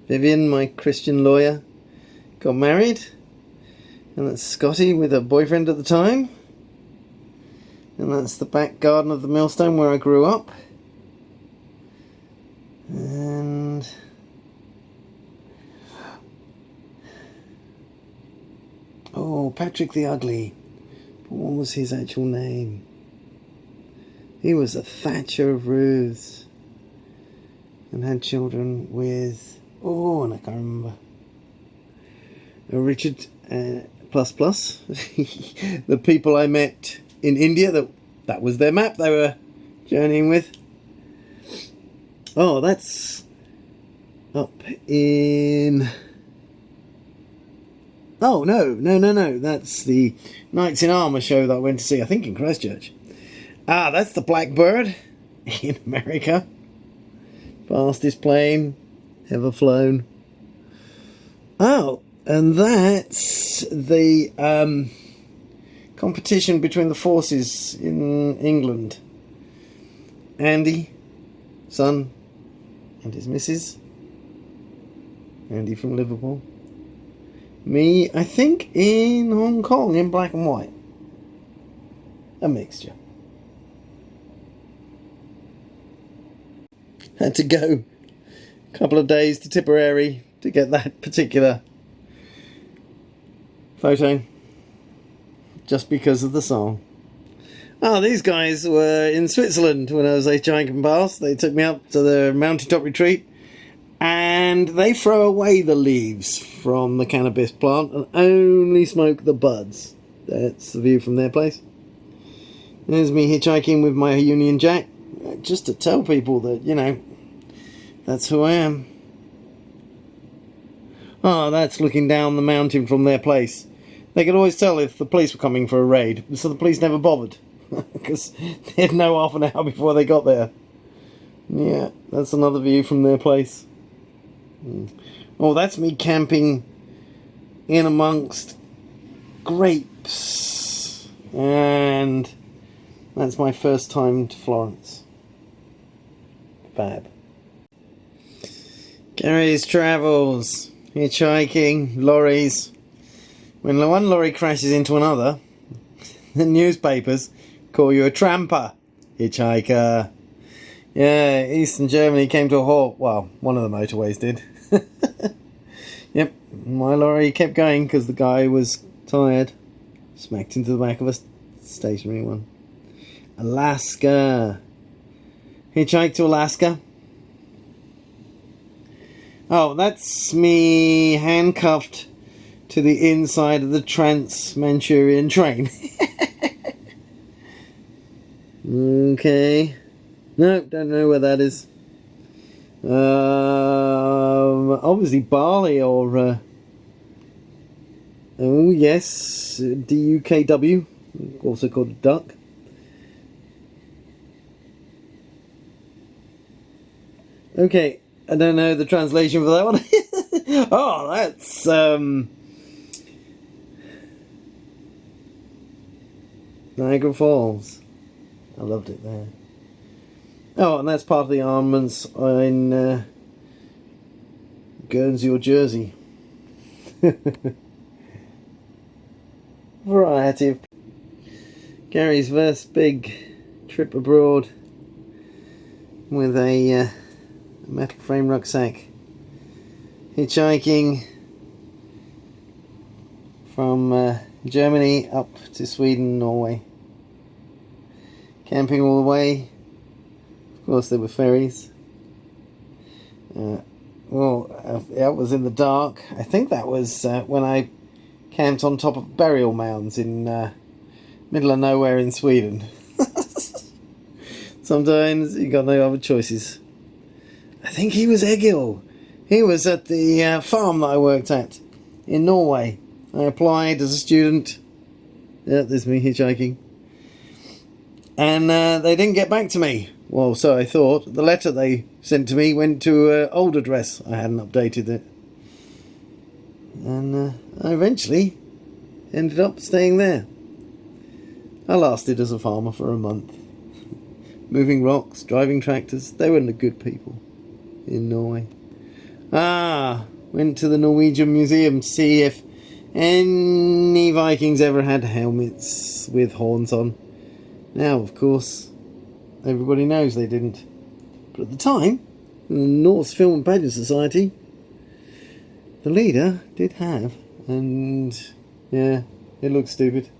Vivian, my Christian lawyer, got married. And that's Scotty with her boyfriend at the time. And that's the back garden of the millstone where I grew up. And oh, Patrick the Ugly. But what was his actual name? He was a Thatcher of Ruth's and had children with, oh, and I can't remember. Richard plus. The people I met in India, that was their map they were journeying with. Oh, that's up in... Oh, no. That's the Knights in Armour show that I went to see, I think in Christchurch. Ah, that's the Blackbird in America. Fastest plane ever flown. Oh, and that's the competition between the forces in England. Andy, son, and his missus. Andy from Liverpool. Me, I think, in Hong Kong, in black and white. A mixture. Had to go a couple of days to Tipperary to get that particular photo. Just because of the song. Oh, these guys were in Switzerland when I was hitchhiking past. They took me up to the mountaintop retreat. And they throw away the leaves from the cannabis plant and only smoke the buds. That's the view from their place. There's me hitchhiking with my Union Jack. Just to tell people that, you know, that's who I am. Oh, that's looking down the mountain from their place. They could always tell if the police were coming for a raid, so the police never bothered. Because they'd know half an hour before they got there. Yeah, that's another view from their place. Oh, that's me camping in amongst grapes. And that's my first time to Florence. Fab. Gary's travels, hitchhiking, lorries. When one lorry crashes into another, the newspapers call you a tramper, hitchhiker. Yeah, Eastern Germany came to a halt. Well, one of the motorways did. Yep, my lorry kept going because the guy was tired. Smacked into the back of a stationary one. Alaska. Hitchhiked to Alaska. Oh, that's me handcuffed to the inside of the Trans-Manchurian train. Okay. No, don't know where that is. Obviously Bali or... oh, yes. DUKW. Also called a duck. Okay. I don't know the translation for that one. Oh, that's... Niagara Falls. I loved it there. Oh, and that's part of the armaments in Guernsey or Jersey. Variety of... Gary's first big trip abroad with a metal frame rucksack. Hitchhiking from Germany up to Sweden, Norway. Camping all the way. Of course, there were ferries. That was in the dark. I think that was when I camped on top of burial mounds in middle of nowhere in Sweden. Sometimes you got no other choices. I think he was Egil. He was at the farm that I worked at in Norway. I applied as a student. Yeah, there's me hitchhiking. And they didn't get back to me. Well, so I thought. The letter they sent to me went to an old address. I hadn't updated it. And I eventually ended up staying there. I lasted as a farmer for a month. Moving rocks, driving tractors. They weren't the good people in Norway. Ah, went to the Norwegian Museum to see if any Vikings ever had helmets with horns on. Now, of course, everybody knows they didn't. But at the time, in the Norse Film and Pageant Society, the leader did have. And, yeah, it looked stupid.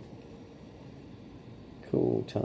Cool time.